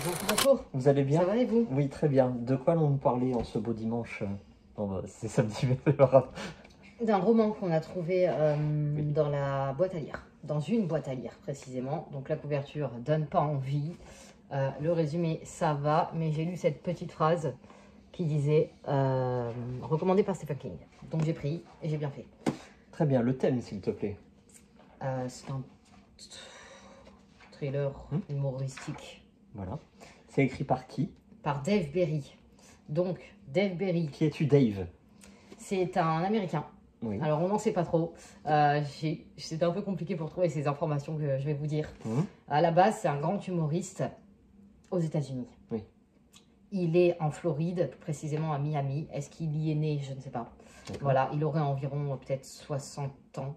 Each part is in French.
Bonjour, Vous allez bien? ça va et vous? Oui, très bien. De quoi allons-nous parler en ce beau dimanche? Bon, bah, c'est samedi, mais c'est pas grave. D'un roman qu'on a trouvé dans la boîte à lire, dans une boîte à lire précisément. Donc la couverture donne pas envie, le résumé ça va, mais j'ai lu cette petite phrase qui disait recommandé par Stephen King. Donc j'ai pris et j'ai bien fait. Très bien, le thème, s'il te plaît. C'est un thriller humoristique Voilà. C'est écrit par qui? par Dave Berry. Donc Dave Berry, Qui es-tu, Dave? c'est un Américain. Oui. Alors on n'en sait pas trop. C'était un peu compliqué pour trouver ces informations que je vais vous dire. À la base, c'est un grand humoriste aux États-Unis. Oui. Il est en Floride, plus précisément à Miami. Est-ce qu'il y est né? Je ne sais pas. Voilà, il aurait environ peut-être 60 ans,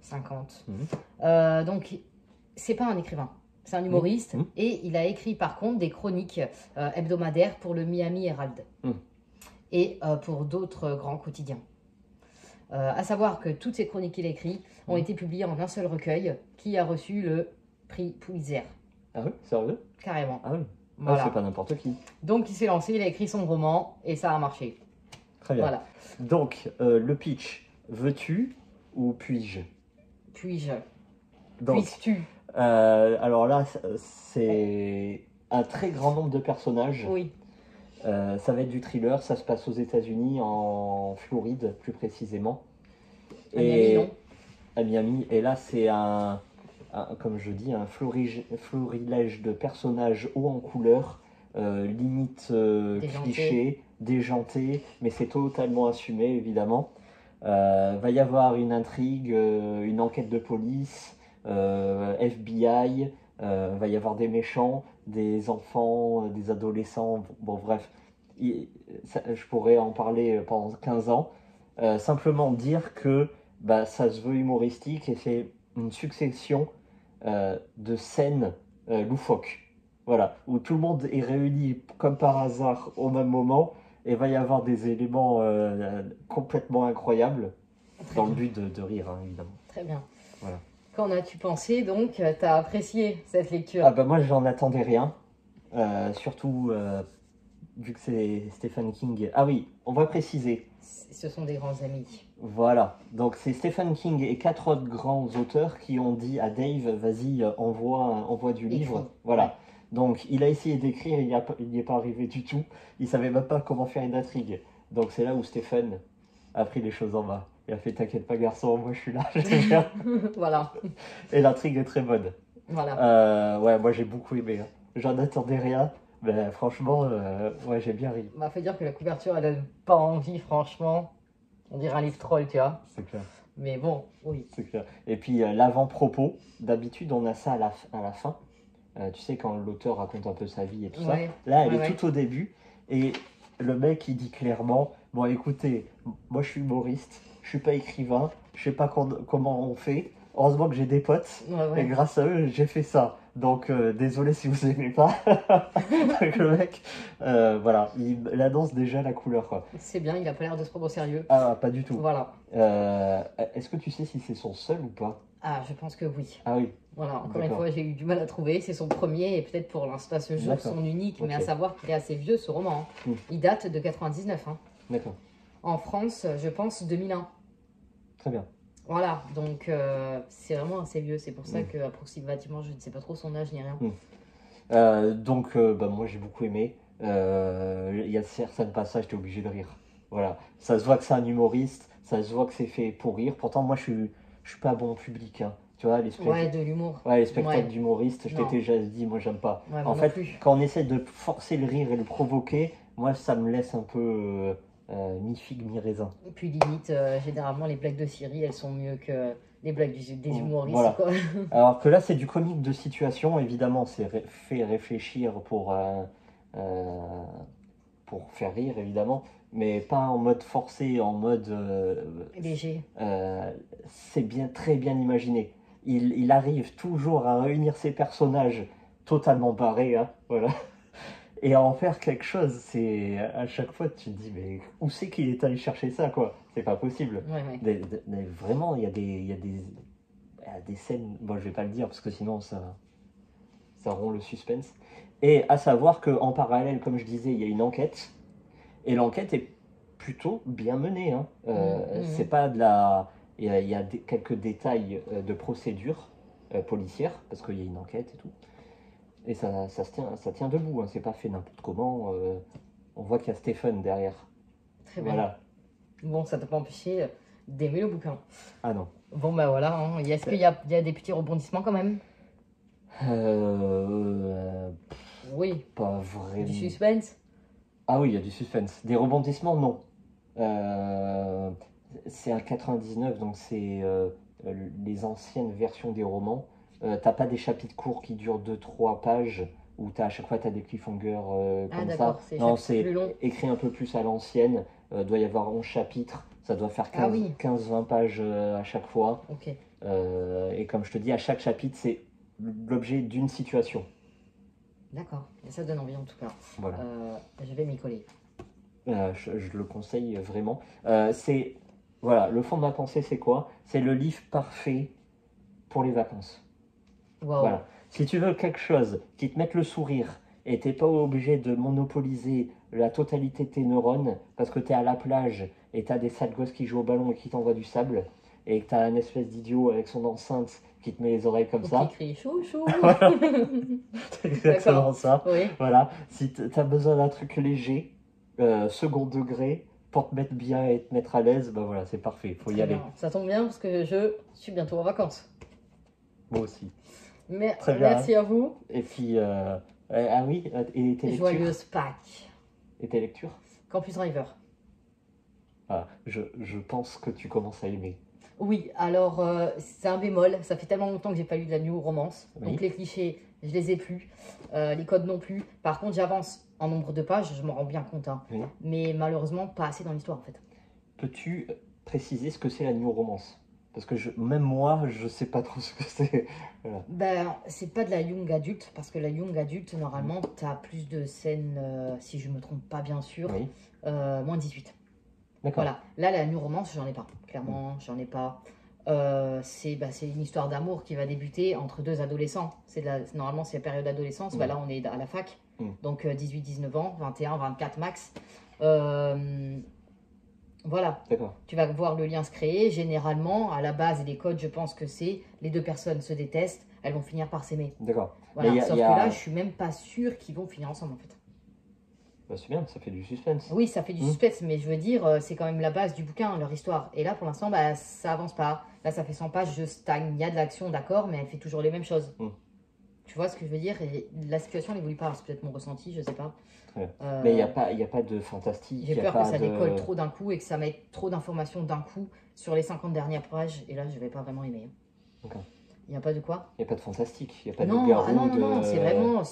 50. Donc, c'est pas un écrivain. C'est un humoriste et il a écrit par contre des chroniques hebdomadaires pour le Miami Herald et pour d'autres grands quotidiens. À savoir que toutes ces chroniques qu'il a écrites ont été publiées en un seul recueil qui a reçu le prix Pulitzer. Ah oui, sérieux? Carrément. Ah oui. Voilà. Ah, c'est pas n'importe qui. Donc il s'est lancé, il a écrit son roman et ça a marché. Très bien. Voilà. Donc, le pitch, veux-tu ou puis-je? Puis-je? Donc, Puisses-tu? alors là, c'est un très grand nombre de personnages. Oui. Ça va être du thriller, ça se passe aux États-Unis, en Floride plus précisément. À Miami, non? À Miami. Et là, c'est comme je dis, un florilège de personnages hauts en couleur, limite cliché, déjanté, mais c'est totalement assumé évidemment. Va y avoir une intrigue, une enquête de police, FBI, va y avoir des méchants, des enfants, des adolescents, bon bref, je pourrais en parler pendant 15 ans. Simplement dire que ça se veut humoristique et c'est une succession de scènes loufoques. Voilà, où tout le monde est réuni comme par hasard au même moment et va y avoir des éléments complètement incroyables dans le but de rire, hein, évidemment. Très bien. Voilà. Qu'en as-tu pensé donc? T'as apprécié cette lecture? Ah bah moi j'en attendais rien, surtout vu que c'est Stephen King. Ah oui, on va préciser. Ce sont des grands amis. Voilà, donc c'est Stephen King et 4 autres grands auteurs qui ont dit à Dave, vas-y, envoie du livre. Voilà. Ouais. Donc il a essayé d'écrire, il n'y est pas arrivé du tout. Il savait même pas comment faire une intrigue. Donc c'est là où Stephen a pris les choses en main. Il a fait, t'inquiète pas garçon, moi je suis là, je vais faire. Voilà. Et l'intrigue est très bonne. Voilà. Ouais, moi j'ai beaucoup aimé. Hein. J'en attendais rien. Mais franchement, ouais, j'ai bien ri. Bah, faut dire que la couverture, elle donne pas envie, franchement. On dirait un livre troll, tu vois. C'est clair. Mais bon, oui. C'est clair. Et puis, l'avant-propos, d'habitude, on a ça à la fin. Tu sais, quand l'auteur raconte un peu sa vie et tout ça. Là, elle est tout au début. Et le mec, il dit clairement, bon, écoutez, moi, je suis humoriste, je suis pas écrivain, je sais pas comment on fait. Heureusement que j'ai des potes. Et grâce à eux, j'ai fait ça. Donc, désolé si vous aimez pas. Donc, le mec, voilà, il annonce déjà la couleur, quoi. C'est bien, il a pas l'air de se prendre au sérieux. Ah, pas du tout. Voilà. Est-ce que tu sais si c'est son seul ou pas? Ah, je pense que oui. Ah oui. Voilà, encore une fois, j'ai eu du mal à trouver. C'est son premier et peut-être pour l'instant, à ce jour, son unique. Mais à savoir qu'il est assez vieux, ce roman. Hein. Il date de 99. Hein. D'accord. En France, je pense 2001. Très bien. Voilà, donc c'est vraiment assez vieux. C'est pour ça qu'approximativement, je ne sais pas trop son âge ni rien. Donc, moi, j'ai beaucoup aimé. Il y a certains passages, tu es obligé de rire. Voilà. Ça se voit que c'est un humoriste. Ça se voit que c'est fait pour rire. Pourtant, moi, je suis pas bon public. Hein. Tu vois, les de l'humour. Ouais, les spectacles d'humoristes, je t'ai déjà dit, moi, j'aime pas. Ouais, en fait, quand on essaie de forcer le rire et le provoquer, moi, ça me laisse un peu mi-figue, mi-raisin. Et puis, limite, généralement, les blagues de Siri, elles sont mieux que les blagues des humoristes. Voilà. Quoi. Alors que là, c'est du comique de situation, évidemment, c'est fait réfléchir pour faire rire, évidemment, mais pas en mode forcé, en mode léger. C'est très bien imaginé. Il arrive toujours à réunir ses personnages totalement barrés, hein, voilà, et à en faire quelque chose. C'est à chaque fois tu te dis mais où c'est qu'il est allé chercher ça, quoi? C'est pas possible. Mais vraiment, il y a des scènes. Bon, je vais pas le dire parce que sinon ça Ça rompt le suspense. Et à savoir qu'en parallèle, comme je disais, il y a une enquête. Et l'enquête est plutôt bien menée. Hein. C'est pas de la... Il y a quelques détails de procédure policière, parce qu'il y a une enquête et tout. Et ça tient debout. Hein. C'est pas fait n'importe comment. On voit qu'il y a Stephen derrière. Très bien. Voilà. Bon, ça t'a pas empêché d'aimer le bouquin. Ah non. Bon, bah voilà. Hein. Est-ce qu'il y a des petits rebondissements quand même? Oui. Pas vraiment. Du suspense? Ah oui, il y a du suspense. Des rebondissements, non. C'est un 99, donc c'est les anciennes versions des romans. T'as pas des chapitres courts qui durent 2-3 pages où à chaque fois t'as des cliffhangers comme ça. Non, c'est écrit un peu plus à l'ancienne. Doit y avoir 11 chapitres. Ça doit faire 15-20 pages à chaque fois. Okay. Et comme je te dis, à chaque chapitre, c'est l'objet d'une situation. D'accord, ça donne envie en tout cas. Voilà. Je vais m'y coller. Je le conseille vraiment. Voilà, le fond de ma pensée, c'est quoi? C'est le livre parfait pour les vacances. Wow. Voilà. Si tu veux quelque chose qui te mette le sourire et t'es pas obligé de monopoliser la totalité de tes neurones parce que tu es à la plage et tu as des sales gosses qui jouent au ballon et qui t'envoient du sable et que tu as un espèce d'idiot avec son enceinte qui te met les oreilles comme ça. Qui crie chou chou. C'est exactement ça. Oui. Voilà. Si tu as besoin d'un truc léger, second degré, pour te mettre bien et te mettre à l'aise, ben voilà, c'est parfait, faut y aller. Ça tombe bien parce que je suis bientôt en vacances. Moi aussi. Mais merci à vous. Et puis, ah oui, et tes lectures? Joyeuse Pâques. Et tes lectures? Campus Driver. Ah, je pense que tu commences à aimer. Oui, alors c'est un bémol, ça fait tellement longtemps que j'ai pas lu de la new romance, oui. Donc les clichés, je les ai plus, les codes non plus. Par contre, j'avance en nombre de pages, je m'en rends bien compte, hein. Oui. Mais malheureusement pas assez dans l'histoire en fait. Peux-tu préciser ce que c'est la new romance? Parce que même moi, je sais pas trop ce que c'est. Voilà. Ben, c'est pas de la young adulte, parce que la young adulte, normalement, t'as plus de scènes, si je me trompe pas bien sûr, oui. Moins 18. D'accord. Voilà, là la new romance, j'en ai pas, clairement, j'en ai pas. C'est une histoire d'amour qui va débuter entre deux adolescents. Normalement, c'est la période d'adolescence. Bah, là, on est à la fac. Donc, 18-19 ans, 21, 24 max. Voilà. Tu vas voir le lien se créer. Généralement, à la base et les codes, je pense que c'est les deux personnes se détestent. Elles vont finir par s'aimer. D'accord. Voilà. Sauf que là, je suis même pas sûre qu'ils vont finir ensemble, en fait. Bah, c'est bien, ça fait du suspense. Oui, ça fait du suspense, mais je veux dire, c'est quand même la base du bouquin, leur histoire. Et là, pour l'instant, bah, ça avance pas. Là, ça fait 100 pages, je stagne. Il y a de l'action, d'accord, mais elle fait toujours les mêmes choses. Tu vois ce que je veux dire? Et la situation n'évolue pas. C'est peut-être mon ressenti, je sais pas. Mais il n'y a pas de fantastique. J'ai peur que ça décolle trop d'un coup et que ça mette trop d'informations d'un coup sur les 50 dernières pages. Et là, je vais pas vraiment aimer. D'accord. Il n'y a pas de quoi? Il n'y a pas de fantastique, il n'y a pas de loup-garou. Non, c'est vraiment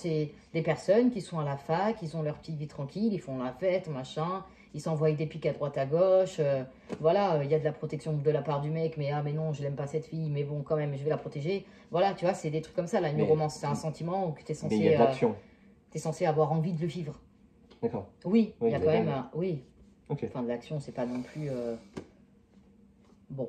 des personnes qui sont à la fac, ils ont leur petite vie tranquille, ils font la fête, machin, ils s'envoient des pics à droite à gauche. Voilà, il y a de la protection de la part du mec, mais non, je l'aime pas cette fille, mais bon, quand même, je vais la protéger. Voilà, tu vois, c'est des trucs comme ça. Là, une romance, c'est un sentiment que tu es censé. Mais il y a de l'action. Tu es censé avoir envie de le vivre. D'accord. Oui, il y a quand même. Oui. Okay. Enfin, de l'action, c'est pas non plus. Bon.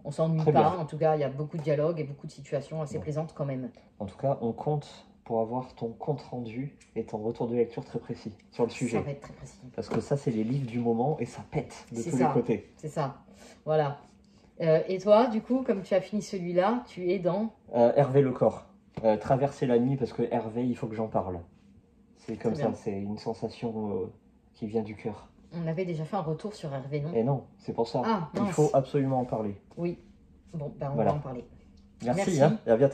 On s'ennuie pas, en tout cas, il y a beaucoup de dialogues et beaucoup de situations assez plaisantes quand même. En tout cas, on compte pour avoir ton compte rendu et ton retour de lecture très précis sur le sujet. Ça va être très précis. Parce que ça, c'est les livres du moment et ça pète de tous les côtés. C'est ça, voilà. Et toi, du coup, comme tu as fini celui-là, tu es dans Hervé Lecor. Traverser la nuit, parce que Hervé, il faut que j'en parle. C'est comme ça, c'est une sensation qui vient du cœur. On avait déjà fait un retour sur Hervé, non? Et non, c'est pour ça. Ah, il faut absolument en parler. Oui. Bon, ben on va en parler. Merci. Hein, et à bientôt.